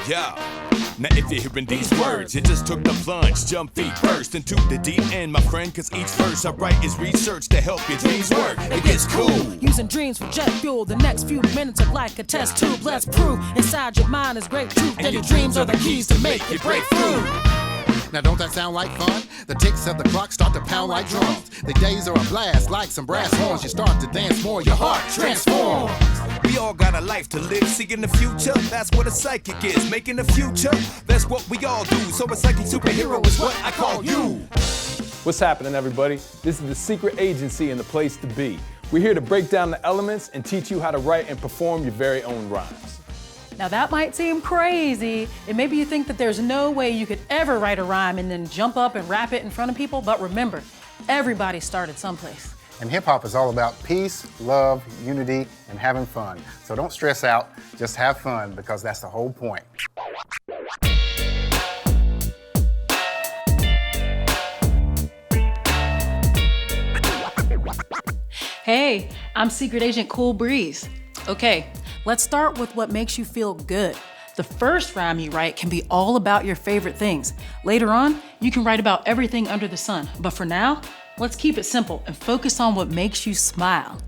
Yeah. Now if you're hearing these words, you just took the plunge, jump feet first into the deep end, my friend, cause each verse I write is research to help your dreams work. It gets cool. Using dreams for jet fuel, the next few minutes are like a test tube. Let's prove inside your mind is great truth, and your dreams are the keys to make you break through. Now don't that sound like fun? The ticks of the clock start to pound like drums. The days are a blast like some brass horns. You start to dance more, your heart transforms. We all got a life to live, seeing the future, that's what a psychic is. Making the future, that's what we all do. So a psychic superhero is what I call you. What's happening, everybody? This is the Secret Agency and the place to be. We're here to break down the elements and teach you how to write and perform your very own rhymes. Now that might seem crazy, and maybe you think that there's no way you could ever write a rhyme and then jump up and rap it in front of people, but remember, everybody started someplace. And hip-hop is all about peace, love, unity, and having fun. So don't stress out, just have fun, because that's the whole point. Hey, I'm Secret Agent Cool Breeze. Okay, let's start with what makes you feel good. The first rhyme you write can be all about your favorite things. Later on, you can write about everything under the sun. But for now, let's keep it simple and focus on what makes you smile.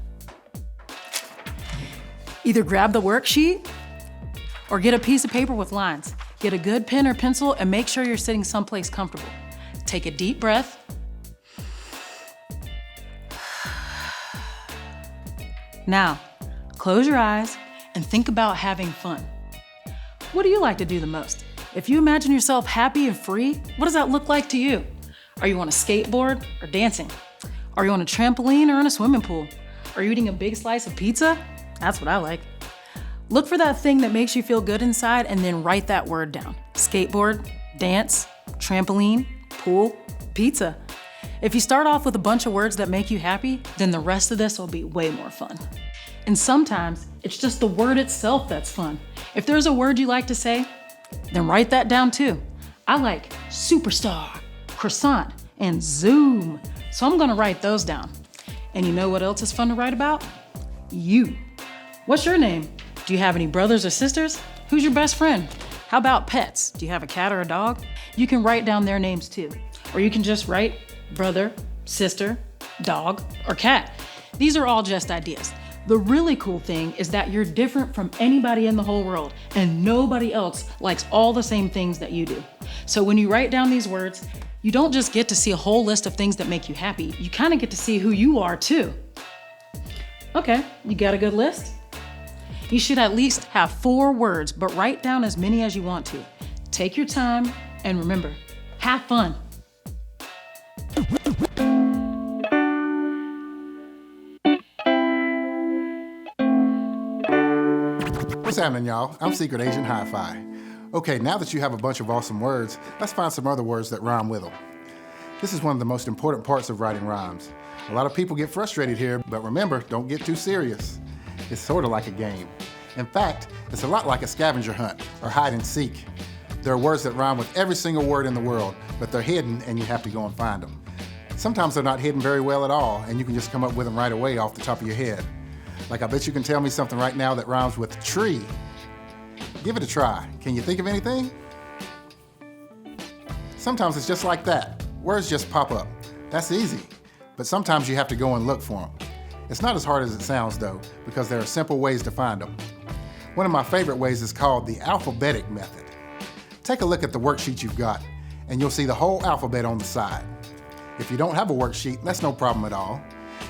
Either grab the worksheet or get a piece of paper with lines. Get a good pen or pencil and make sure you're sitting someplace comfortable. Take a deep breath. Now, close your eyes and think about having fun. What do you like to do the most? If you imagine yourself happy and free, what does that look like to you? Are you on a skateboard or dancing? Are you on a trampoline or in a swimming pool? Are you eating a big slice of pizza? That's what I like. Look for that thing that makes you feel good inside and then write that word down. Skateboard, dance, trampoline, pool, pizza. If you start off with a bunch of words that make you happy, then the rest of this will be way more fun. And sometimes it's just the word itself that's fun. If there's a word you like to say, then write that down too. I like superstar, croissant, and zoom. So I'm gonna write those down. And you know what else is fun to write about? You. What's your name? Do you have any brothers or sisters? Who's your best friend? How about pets? Do you have a cat or a dog? You can write down their names too. Or you can just write brother, sister, dog, or cat. These are all just ideas. The really cool thing is that you're different from anybody in the whole world, and nobody else likes all the same things that you do. So when you write down these words, you don't just get to see a whole list of things that make you happy, you kind of get to see who you are too. Okay, you got a good list? You should at least have 4 words, but write down as many as you want to. Take your time, and remember, have fun. What's happening, y'all? I'm Secret Agent Hi-Fi. Okay, now that you have a bunch of awesome words, let's find some other words that rhyme with them. This is one of the most important parts of writing rhymes. A lot of people get frustrated here, but remember, don't get too serious. It's sort of like a game. In fact, it's a lot like a scavenger hunt or hide and seek. There are words that rhyme with every single word in the world, but they're hidden and you have to go and find them. Sometimes they're not hidden very well at all, and you can just come up with them right away off the top of your head. Like, I bet you can tell me something right now that rhymes with tree. Give it a try. Can you think of anything? Sometimes it's just like that. Words just pop up. That's easy. But sometimes you have to go and look for them. It's not as hard as it sounds, though, because there are simple ways to find them. One of my favorite ways is called the alphabetic method. Take a look at the worksheet you've got, and you'll see the whole alphabet on the side. If you don't have a worksheet, that's no problem at all.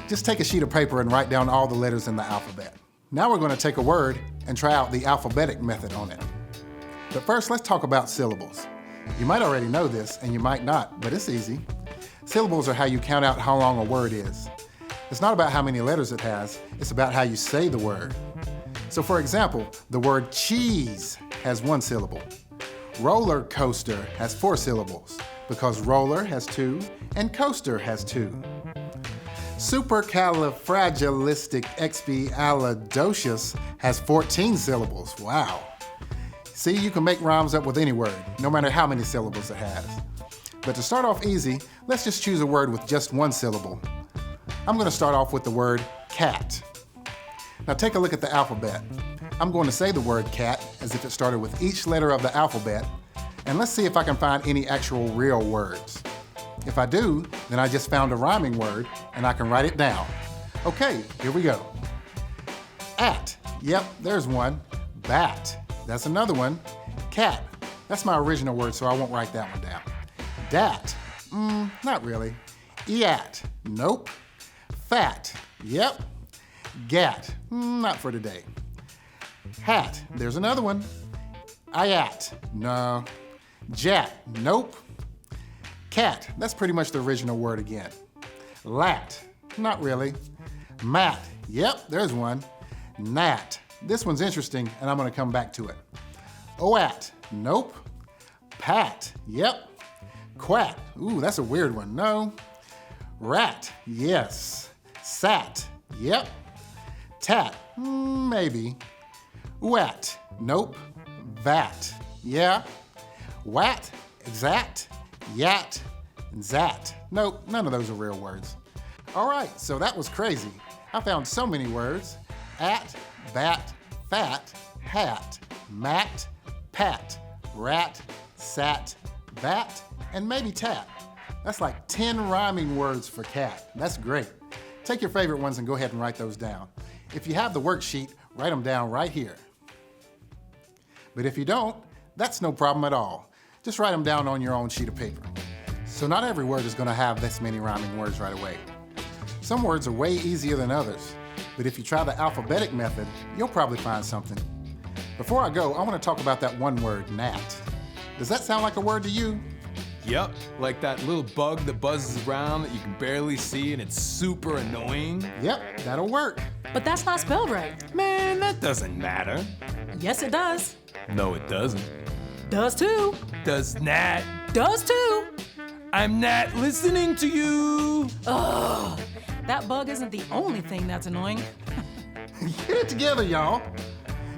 Just take a sheet of paper and write down all the letters in the alphabet. Now we're going to take a word and try out the alphabetic method on it. But first, let's talk about syllables. You might already know this, and you might not, but it's easy. Syllables are how you count out how long a word is. It's not about how many letters it has, it's about how you say the word. So for example, the word cheese has 1 syllable. Roller coaster has 4 syllables, because roller has 2 and coaster has 2. Supercalifragilisticexpialidocious has 14 syllables. Wow. See, you can make rhymes up with any word, no matter how many syllables it has. But to start off easy, let's just choose a word with just 1 syllable. I'm going to start off with the word cat. Now take a look at the alphabet. I'm going to say the word cat as if it started with each letter of the alphabet, and let's see if I can find any actual real words. If I do, then I just found a rhyming word, and I can write it down. Okay, here we go. At, yep, there's one. Bat, that's another one. Cat, that's my original word, so I won't write that one down. Dat, not really. Eat, nope. Fat, yep. Gat, not for today. Hat, there's another one. Ayat, no. Jat, nope. Cat, that's pretty much the original word again. Lat, not really. Mat, yep, there's one. Nat, this one's interesting, and I'm gonna come back to it. Oat, nope. Pat, yep. Quack, ooh, that's a weird one, no. Rat, yes. Sat, yep. Tat, maybe. Wat, nope. Vat, yeah. Wat, exact. Yat, and zat. Nope, none of those are real words. All right, so that was crazy. I found so many words. At, bat, fat, hat, mat, pat, rat, sat, bat, and maybe tat. That's like 10 rhyming words for cat. That's great. Take your favorite ones and go ahead and write those down. If you have the worksheet, write them down right here. But if you don't, that's no problem at all. Just write them down on your own sheet of paper. So not every word is going to have this many rhyming words right away. Some words are way easier than others, but if you try the alphabetic method, you'll probably find something. Before I go, I want to talk about that one word, gnat. Does that sound like a word to you? Yep, like that little bug that buzzes around that you can barely see and it's super annoying. Yep, that'll work. But that's not spelled right. Man, that doesn't matter. Yes, it does. No, it doesn't. Does too. Does Nat? Does too. I'm not listening to you. Ugh, that bug isn't the only thing that's annoying. Get it together, y'all.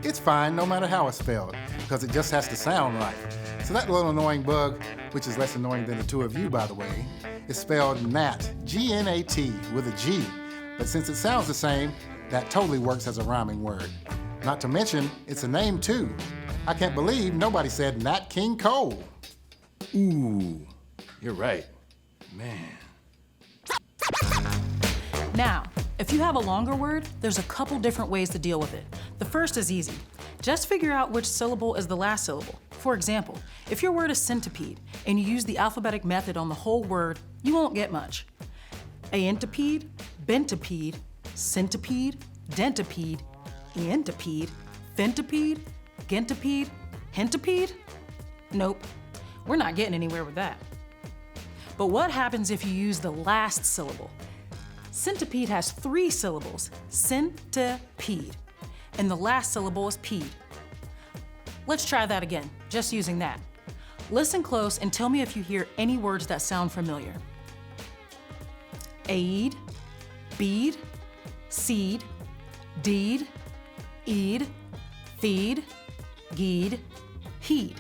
It's fine no matter how it's spelled, because it just has to sound right. So that little annoying bug, which is less annoying than the two of you, by the way, is spelled gnat, G-N-A-T, with a G. But since it sounds the same, that totally works as a rhyming word. Not to mention, it's a name too. I can't believe nobody said Nat King Cole. Ooh, you're right. Man. Now, if you have a longer word, there's a couple different ways to deal with it. The first is easy. Just figure out which syllable is the last syllable. For example, if your word is centipede and you use the alphabetic method on the whole word, you won't get much. Aentipede, bentipede, centipede, dentipede, eentipede, fentipede, gentipede, hentipede? Nope, we're not getting anywhere with that. But what happens if you use the last syllable? Centipede has 3 syllables, centipede, and the last syllable is pede. Let's try that again, just using that. Listen close and tell me if you hear any words that sound familiar. Aid, bead, seed, deed, eed, feed, geed, heed.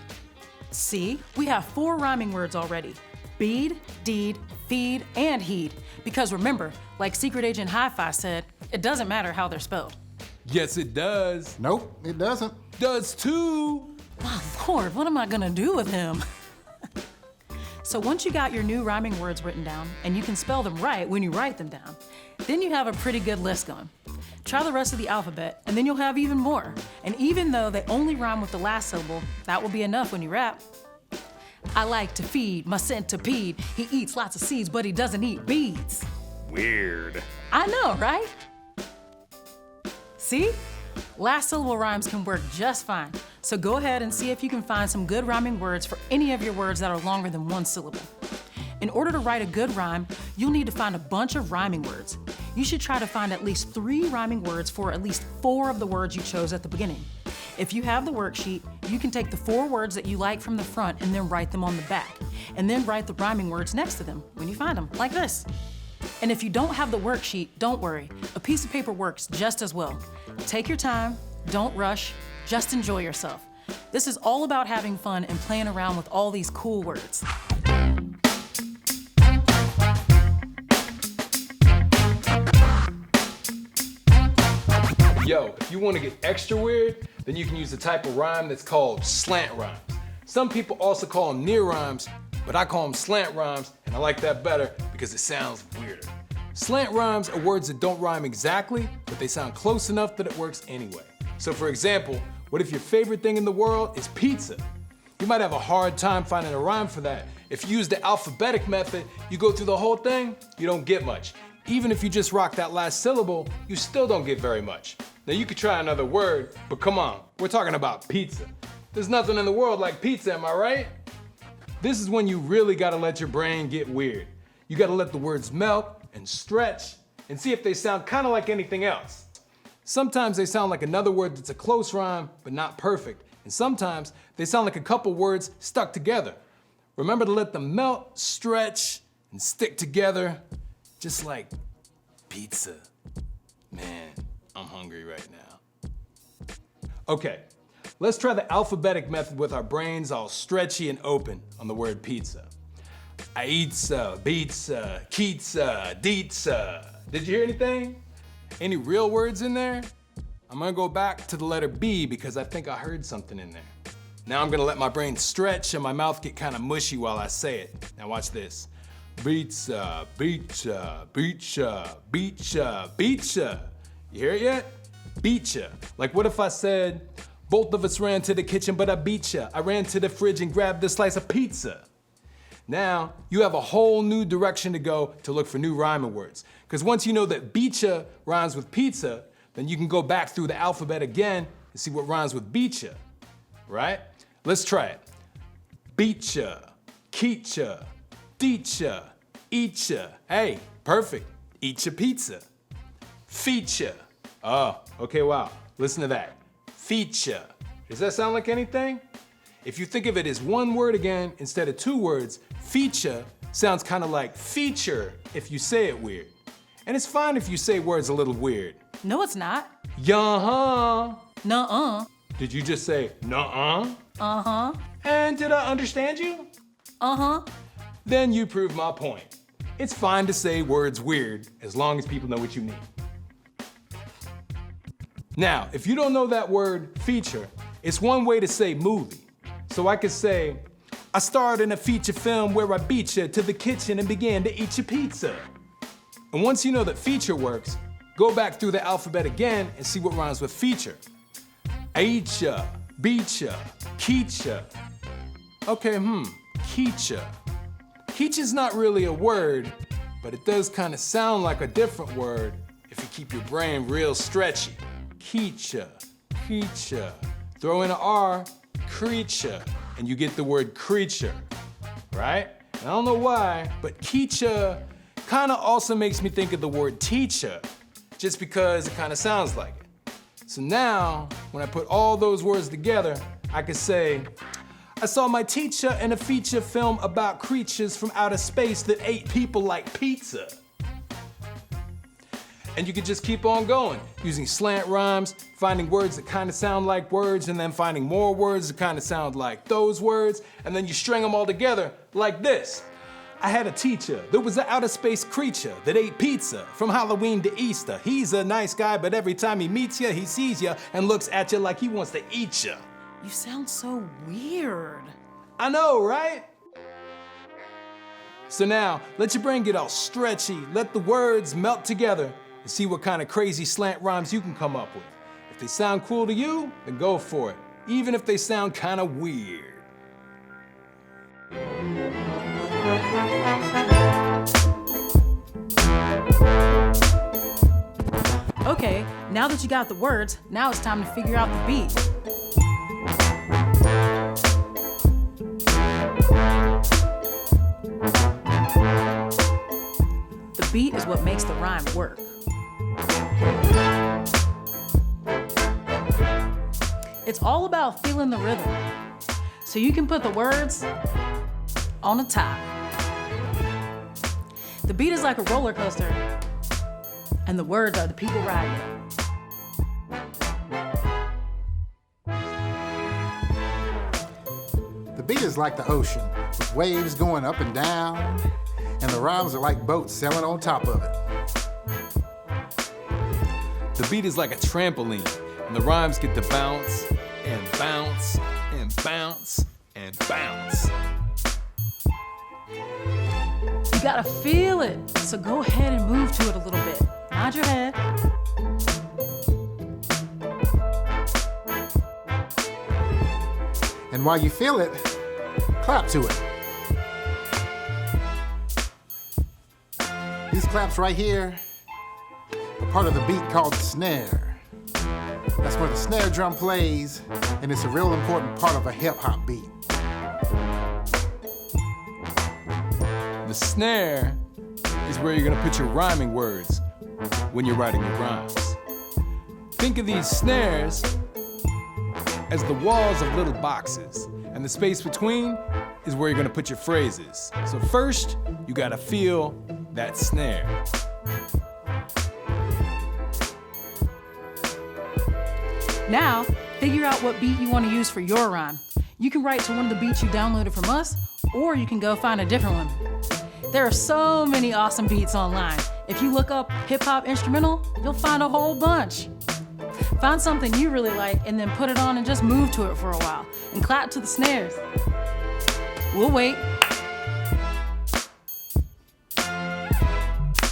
See, we have 4 rhyming words already. Bead, deed, feed, and heed. Because remember, like Secret Agent Hi-Fi said, it doesn't matter how they're spelled. Yes, it does. Nope, it doesn't. Does too. Oh, Lord, what am I gonna do with him? So once you got your new rhyming words written down, and you can spell them right when you write them down, then you have a pretty good list going. Try the rest of the alphabet, and then you'll have even more. And even though they only rhyme with the last syllable, that will be enough when you rap. I like to feed my centipede. He eats lots of seeds, but he doesn't eat beads. Weird. I know, right? See? Last syllable rhymes can work just fine. So go ahead and see if you can find some good rhyming words for any of your words that are longer than 1 syllable. In order to write a good rhyme, you'll need to find a bunch of rhyming words. You should try to find at least 3 rhyming words for at least 4 of the words you chose at the beginning. If you have the worksheet, you can take the 4 words that you like from the front and then write them on the back, and then write the rhyming words next to them when you find them, like this. And if you don't have the worksheet, don't worry. A piece of paper works just as well. Take your time, don't rush, just enjoy yourself. This is all about having fun and playing around with all these cool words. Yo, yo, if you want to get extra weird, then you can use the type of rhyme that's called slant rhymes. Some people also call them near rhymes, but I call them slant rhymes, and I like that better because it sounds weirder. Slant rhymes are words that don't rhyme exactly, but they sound close enough that it works anyway. So for example, what if your favorite thing in the world is pizza? You might have a hard time finding a rhyme for that. If you use the alphabetic method, you go through the whole thing, you don't get much. Even if you just rock that last syllable, you still don't get very much. Now you could try another word, but come on, we're talking about pizza. There's nothing in the world like pizza, am I right? This is when you really gotta let your brain get weird. You gotta let the words melt and stretch and see if they sound kinda like anything else. Sometimes they sound like another word that's a close rhyme, but not perfect. And sometimes they sound like a couple words stuck together. Remember to let them melt, stretch, and stick together, just like pizza. Man, I'm hungry right now. Okay, let's try the alphabetic method with our brains all stretchy and open on the word pizza. Aitza, pizza, kitza, deetza. Did you hear anything? Any real words in there? I'm gonna go back to the letter B because I think I heard something in there. Now I'm gonna let my brain stretch and my mouth get kind of mushy while I say it. Now watch this. Pizza, pizza, pizza, pizza, pizza. You hear it yet? Beatcha. Like what if I said, both of us ran to the kitchen but I beat ya. I ran to the fridge and grabbed a slice of pizza. Now, you have a whole new direction to go to look for new rhyming words. Because once you know that beatcha rhymes with pizza, then you can go back through the alphabet again and see what rhymes with beatcha, right? Let's try it. Beatcha, keetcha, deetcha, eatcha. Hey, perfect. Eat your pizza. Feature. Oh, okay, wow. Listen to that. Feature. Does that sound like anything? If you think of it as one word again instead of two words, feature sounds kind of like feature if you say it weird. And it's fine if you say words a little weird. No, it's not. Yeah-huh. Nuh-uh. Did you just say nuh-uh? Uh-huh. And did I understand you? Uh-huh. Then you prove my point. It's fine to say words weird as long as people know what you mean. Now, if you don't know that word feature, it's one way to say movie. So I could say, I starred in a feature film where I beat you to the kitchen and began to eat your pizza. And once you know that feature works, go back through the alphabet again and see what rhymes with feature. Aitcha, beatcha, keetcha. Okay, keetcha. Keetcha's not really a word, but it does kind of sound like a different word if you keep your brain real stretchy. Keetcha, keetcha. Throw in an R, creature, and you get the word creature, right? And I don't know why, but keetcha kind of also makes me think of the word teacher, just because it kind of sounds like it. So now, when I put all those words together, I could say, I saw my teacher in a feature film about creatures from outer space that ate people like pizza. And you could just keep on going, using slant rhymes, finding words that kind of sound like words, and then finding more words that kind of sound like those words, and then you string them all together like this. I had a teacher that was an outer space creature that ate pizza from Halloween to Easter. He's a nice guy, but every time he meets you, he sees you and looks at you like he wants to eat you. You sound so weird. I know, right? So now, let your brain get all stretchy, let the words melt together, and see what kind of crazy slant rhymes you can come up with. If they sound cool to you, then go for it, even if they sound kind of weird. Okay, now that you got the words, now it's time to figure out the beat. The beat is what makes the rhyme work. It's all about feeling the rhythm. So you can put the words on the top. The beat is like a roller coaster, and the words are the people riding it. The beat is like the ocean, with waves going up and down, and the rhymes are like boats sailing on top of it. The beat is like a trampoline, and the rhymes get to bounce and bounce and bounce and bounce. You gotta feel it, so go ahead and move to it a little bit. Nod your head. And while you feel it, clap to it. These claps right here are part of the beat called the snare. That's where the snare drum plays, and it's a real important part of a hip-hop beat. The snare is where you're gonna put your rhyming words when you're writing your rhymes. Think of these snares as the walls of little boxes, and the space between is where you're gonna put your phrases. So first, you gotta feel that snare. Now, figure out what beat you want to use for your rhyme. You can write to one of the beats you downloaded from us, or you can go find a different one. There are so many awesome beats online. If you look up hip-hop instrumental, you'll find a whole bunch. Find something you really like and then put it on and just move to it for a while and clap to the snares. We'll wait.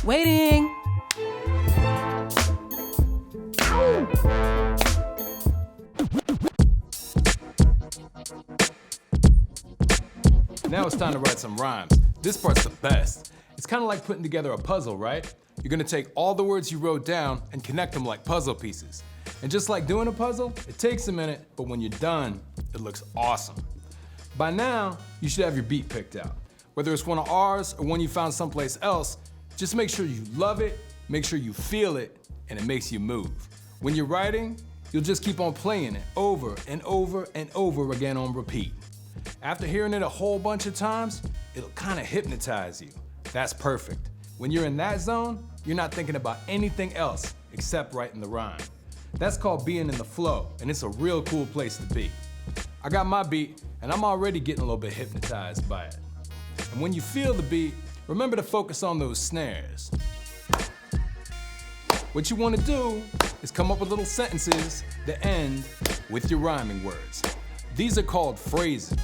Waiting. Now it's time to write some rhymes. This part's the best. It's kind of like putting together a puzzle, right? You're gonna take all the words you wrote down and connect them like puzzle pieces. And just like doing a puzzle, it takes a minute, but when you're done, it looks awesome. By now, you should have your beat picked out. Whether it's one of ours or one you found someplace else, just make sure you love it, make sure you feel it, and it makes you move. When you're writing, you'll just keep on playing it over and over and over again on repeat. After hearing it a whole bunch of times, it'll kind of hypnotize you. That's perfect. When you're in that zone, you're not thinking about anything else except writing the rhyme. That's called being in the flow, and it's a real cool place to be. I got my beat, and I'm already getting a little bit hypnotized by it. And when you feel the beat, remember to focus on those snares. What you want to do is come up with little sentences that end with your rhyming words. These are called phrases.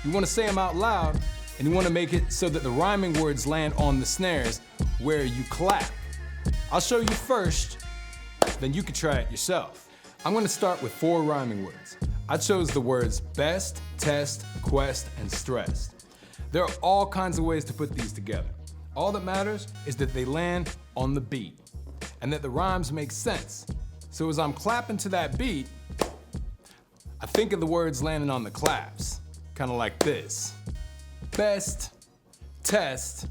You want to say them out loud, and you want to make it so that the rhyming words land on the snares where you clap. I'll show you first, then you can try it yourself. I'm going to start with 4 rhyming words. I chose the words best, test, quest, and stressed. There are all kinds of ways to put these together. All that matters is that they land on the beat and that the rhymes make sense. So as I'm clapping to that beat, I think of the words landing on the claps, kind of like this. Best, test,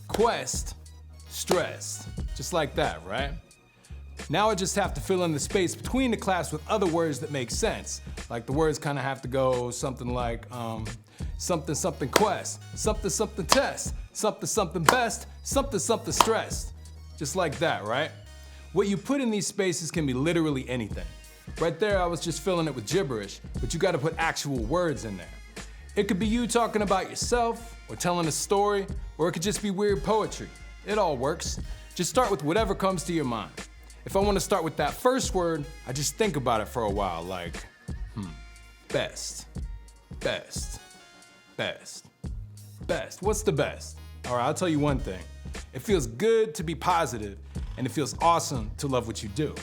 quest, stressed. Just like that, right? Now I just have to fill in the space between the claps with other words that make sense. Like the words kind of have to go something like something something quest, something something test, something something best, something something stressed. Just like that, right? What you put in these spaces can be literally anything. Right there I was just filling it with gibberish, but you gotta put actual words in there. It could be you talking about yourself, or telling a story, or it could just be weird poetry. It all works. Just start with whatever comes to your mind. If I want to start with that first word, I just think about it for a while, like, best, best, best, best. What's the best? All right, I'll tell you one thing. It feels good to be positive, and it feels awesome to love what you do.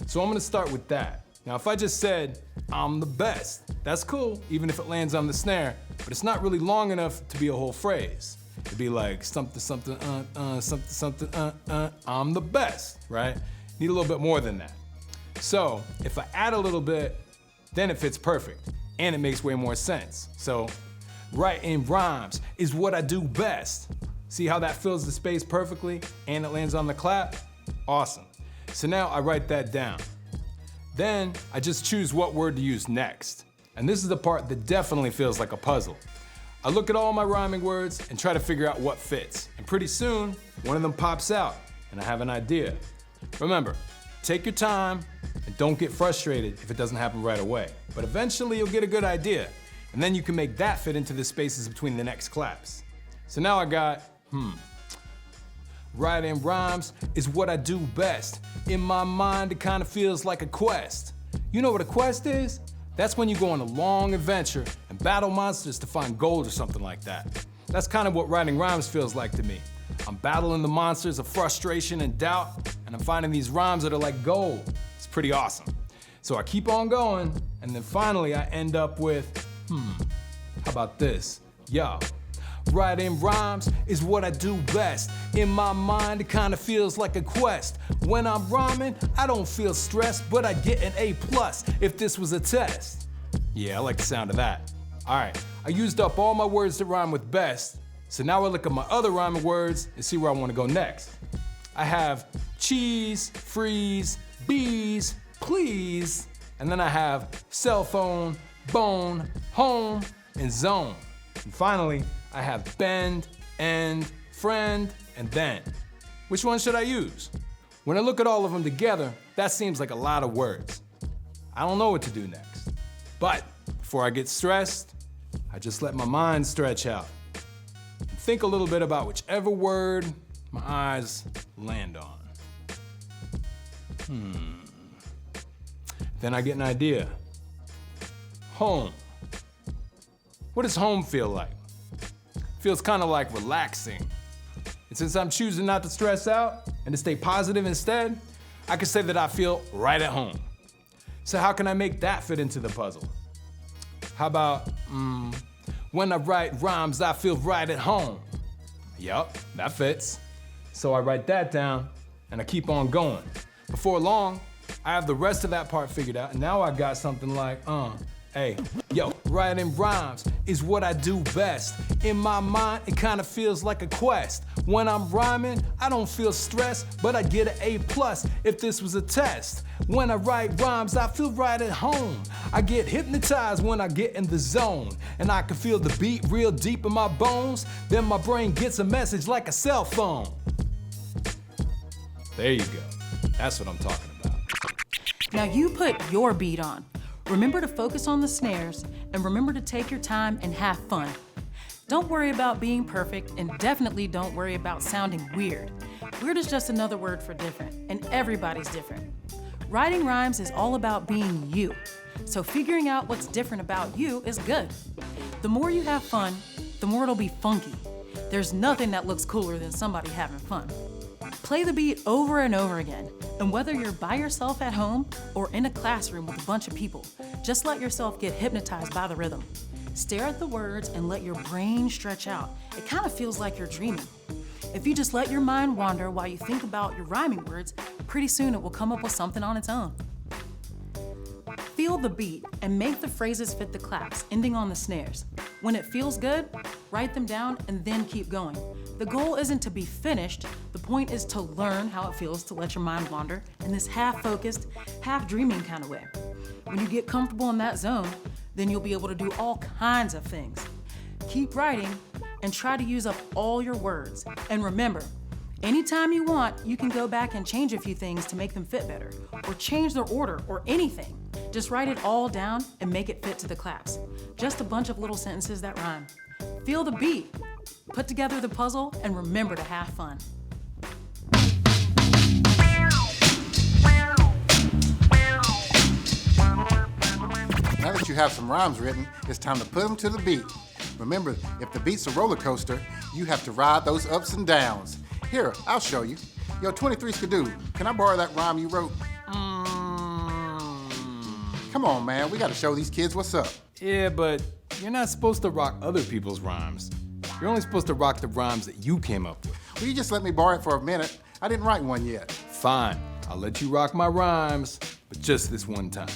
So I'm gonna start with that. Now, if I just said, I'm the best, that's cool, even if it lands on the snare, but it's not really long enough to be a whole phrase. It'd be like something, something, something, something, I'm the best, right? Need a little bit more than that. So if I add a little bit, then it fits perfect, and it makes way more sense. So writing rhymes is what I do best. See how that fills the space perfectly, and it lands on the clap? Awesome. So now I write that down. Then I just choose what word to use next. And this is the part that definitely feels like a puzzle. I look at all my rhyming words and try to figure out what fits. And pretty soon, one of them pops out, and I have an idea. Remember, take your time and don't get frustrated if it doesn't happen right away. But eventually you'll get a good idea, and then you can make that fit into the spaces between the next claps. So now I got, Writing rhymes is what I do best. In my mind, it kind of feels like a quest. You know what a quest is? That's when you go on a long adventure and battle monsters to find gold or something like that. That's kind of what writing rhymes feels like to me. I'm battling the monsters of frustration and doubt, and I'm finding these rhymes that are like gold. It's pretty awesome. So I keep on going, and then finally I end up with, how about this? Yo. Writing rhymes is what I do best. In my mind, it kind of feels like a quest. When I'm rhyming, I don't feel stressed, but I get an A+ if this was a test. Yeah, I like the sound of that. All right, I used up all my words that rhyme with best, so now I look at my other rhyming words and see where I want to go next. I have cheese, freeze, bees, please, and then I have cell phone, bone, home, and zone. And finally, I have bend, end, friend, and then. Which one should I use? When I look at all of them together, that seems like a lot of words. I don't know what to do next. But before I get stressed, I just let my mind stretch out and think a little bit about whichever word my eyes land on. Then I get an idea. Home. What does home feel like? Feels kind of like relaxing. And since I'm choosing not to stress out and to stay positive instead, I can say that I feel right at home. So how can I make that fit into the puzzle? How about, when I write rhymes, I feel right at home. Yup, that fits. So I write that down and I keep on going. Before long, I have the rest of that part figured out, and now I got something like, hey, yo, writing rhymes is what I do best. In my mind, it kind of feels like a quest. When I'm rhyming, I don't feel stressed, but I get an A+ if this was a test. When I write rhymes, I feel right at home. I get hypnotized when I get in the zone, and I can feel the beat real deep in my bones. Then my brain gets a message like a cell phone. There you go. That's what I'm talking about. Now you put your beat on. Remember to focus on the snares, and remember to take your time and have fun. Don't worry about being perfect, and definitely don't worry about sounding weird. Weird is just another word for different, and everybody's different. Writing rhymes is all about being you, so figuring out what's different about you is good. The more you have fun, the more it'll be funky. There's nothing that looks cooler than somebody having fun. Play the beat over and over again, and whether you're by yourself at home or in a classroom with a bunch of people, just let yourself get hypnotized by the rhythm. Stare at the words and let your brain stretch out. It kind of feels like you're dreaming. If you just let your mind wander while you think about your rhyming words, pretty soon it will come up with something on its own. Feel the beat and make the phrases fit the claps, ending on the snares. When it feels good, write them down and then keep going. The goal isn't to be finished, the point is to learn how it feels to let your mind wander in this half-focused, half-dreaming kind of way. When you get comfortable in that zone, then you'll be able to do all kinds of things. Keep writing and try to use up all your words. And remember, anytime you want, you can go back and change a few things to make them fit better, or change their order, or anything. Just write it all down and make it fit to the claps. Just a bunch of little sentences that rhyme. Feel the beat, put together the puzzle, and remember to have fun. Now that you have some rhymes written, it's time to put them to the beat. Remember, if the beat's a roller coaster, you have to ride those ups and downs. Here, I'll show you. Yo, 23 Skidoo, can I borrow that rhyme you wrote? Come on, man, we gotta show these kids what's up. Yeah, but you're not supposed to rock other people's rhymes. You're only supposed to rock the rhymes that you came up with. Will you just let me borrow it for a minute? I didn't write one yet. Fine, I'll let you rock my rhymes, but just this one time.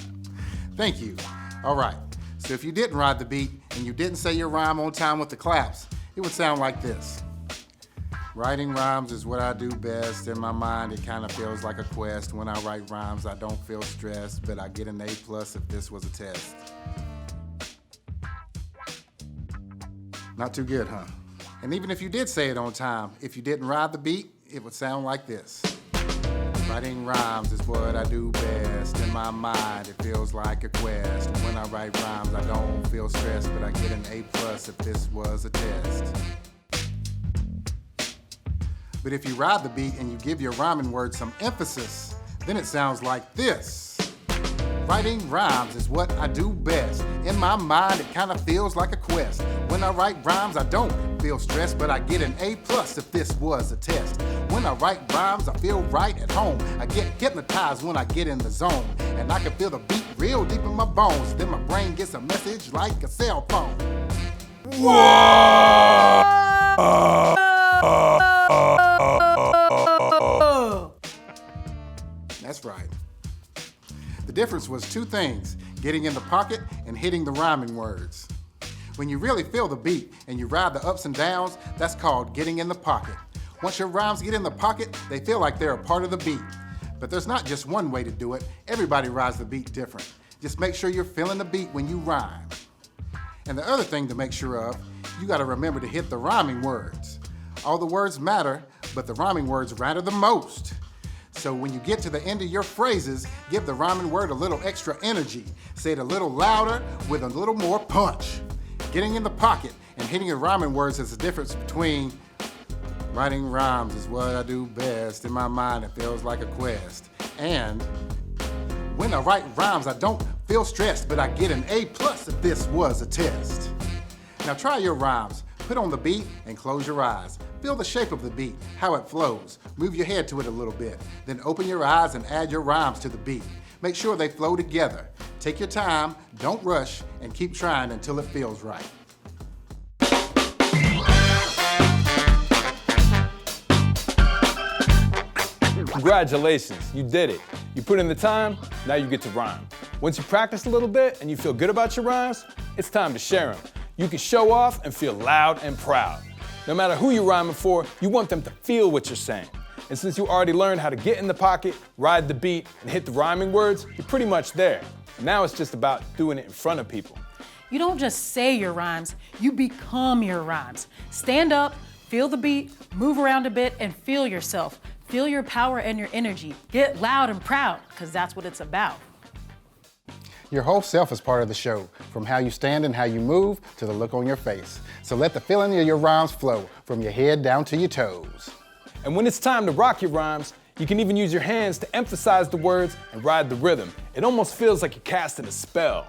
Thank you. All right, so if you didn't ride the beat and you didn't say your rhyme on time with the claps, it would sound like this. Writing rhymes is what I do best. In my mind, it kind of feels like a quest. When I write rhymes, I don't feel stressed, but I get an A+ if this was a test. Not too good, huh? And even if you did say it on time, if you didn't ride the beat, it would sound like this. Writing rhymes is what I do best. In my mind, it feels like a quest. When I write rhymes, I don't feel stressed, but I get an A+ if this was a test. But if you ride the beat and you give your rhyming word some emphasis, then it sounds like this. Writing rhymes is what I do best. In my mind, it kind of feels like a quest. When I write rhymes, I don't feel stressed, but I get an A+ if this was a test. When I write rhymes, I feel right at home. I get hypnotized when I get in the zone, and I can feel the beat real deep in my bones. Then my brain gets a message like a cell phone. That's right. The difference was two things: getting in the pocket and hitting the rhyming words. When you really feel the beat and you ride the ups and downs, that's called getting in the pocket. Once your rhymes get in the pocket, they feel like they're a part of the beat. But there's not just one way to do it. Everybody rides the beat different. Just make sure you're feeling the beat when you rhyme. And the other thing to make sure of, you gotta remember to hit the rhyming words. All the words matter, but the rhyming words matter the most. So when you get to the end of your phrases, give the rhyming word a little extra energy. Say it a little louder with a little more punch. Getting in the pocket and hitting your rhyming words is the difference between writing rhymes is what I do best. In my mind, it feels like a quest. And when I write rhymes, I don't feel stressed, but I get an A+ if this was a test. Now try your rhymes. Put on the beat and close your eyes. Feel the shape of the beat, how it flows. Move your head to it a little bit. Then open your eyes and add your rhymes to the beat. Make sure they flow together. Take your time, don't rush, and keep trying until it feels right. Congratulations, you did it. You put in the time, now you get to rhyme. Once you practice a little bit and you feel good about your rhymes, it's time to share them. You can show off and feel loud and proud. No matter who you're rhyming for, you want them to feel what you're saying. And since you already learned how to get in the pocket, ride the beat, and hit the rhyming words, you're pretty much there. Now it's just about doing it in front of people. You don't just say your rhymes, you become your rhymes. Stand up, feel the beat, move around a bit, and feel yourself. Feel your power and your energy. Get loud and proud, because that's what it's about. Your whole self is part of the show, from how you stand and how you move to the look on your face. So let the feeling of your rhymes flow from your head down to your toes. And when it's time to rock your rhymes, you can even use your hands to emphasize the words and ride the rhythm. It almost feels like you're casting a spell.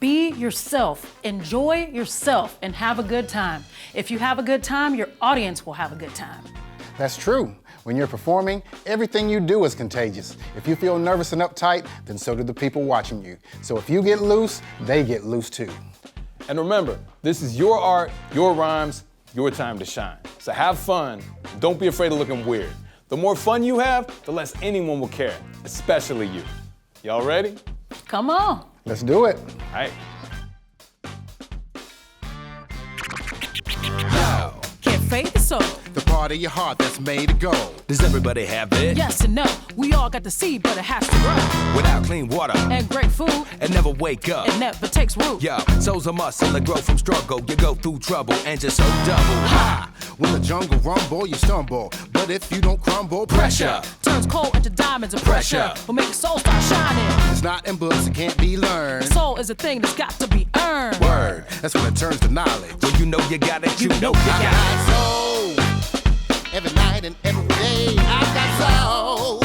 Be yourself, enjoy yourself, and have a good time. If you have a good time, your audience will have a good time. That's true. When you're performing, everything you do is contagious. If you feel nervous and uptight, then so do the people watching you. So if you get loose, they get loose too. And remember, this is your art, your rhymes, your time to shine. So have fun, and don't be afraid of looking weird. The more fun you have, the less anyone will care, especially you. Y'all ready? Come on. Let's do it. All right. Can't fake the soul. The part of your heart that's made to go. Does everybody have it? Yes and no, we all got the seed, but it has to grow. Without clean water And great food, and never wake up. it never takes root. Yo, soul's a muscle that grow from struggle. You go through trouble and just so double. Ha! When the jungle rumble, you stumble. But if you don't crumble, Pressure. Turns coal into diamonds and pressure. Will make the soul start shining. It's not in books, it can't be learned. Soul is a thing that's got to be earned. Word, that's when it turns to knowledge. Well, you know you got it, you know you got it. I got soul, every night and every day. I got soul,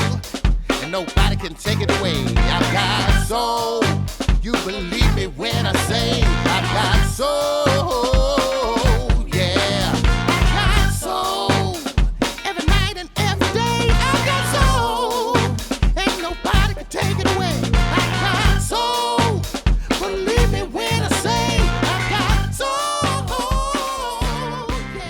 and nobody can take it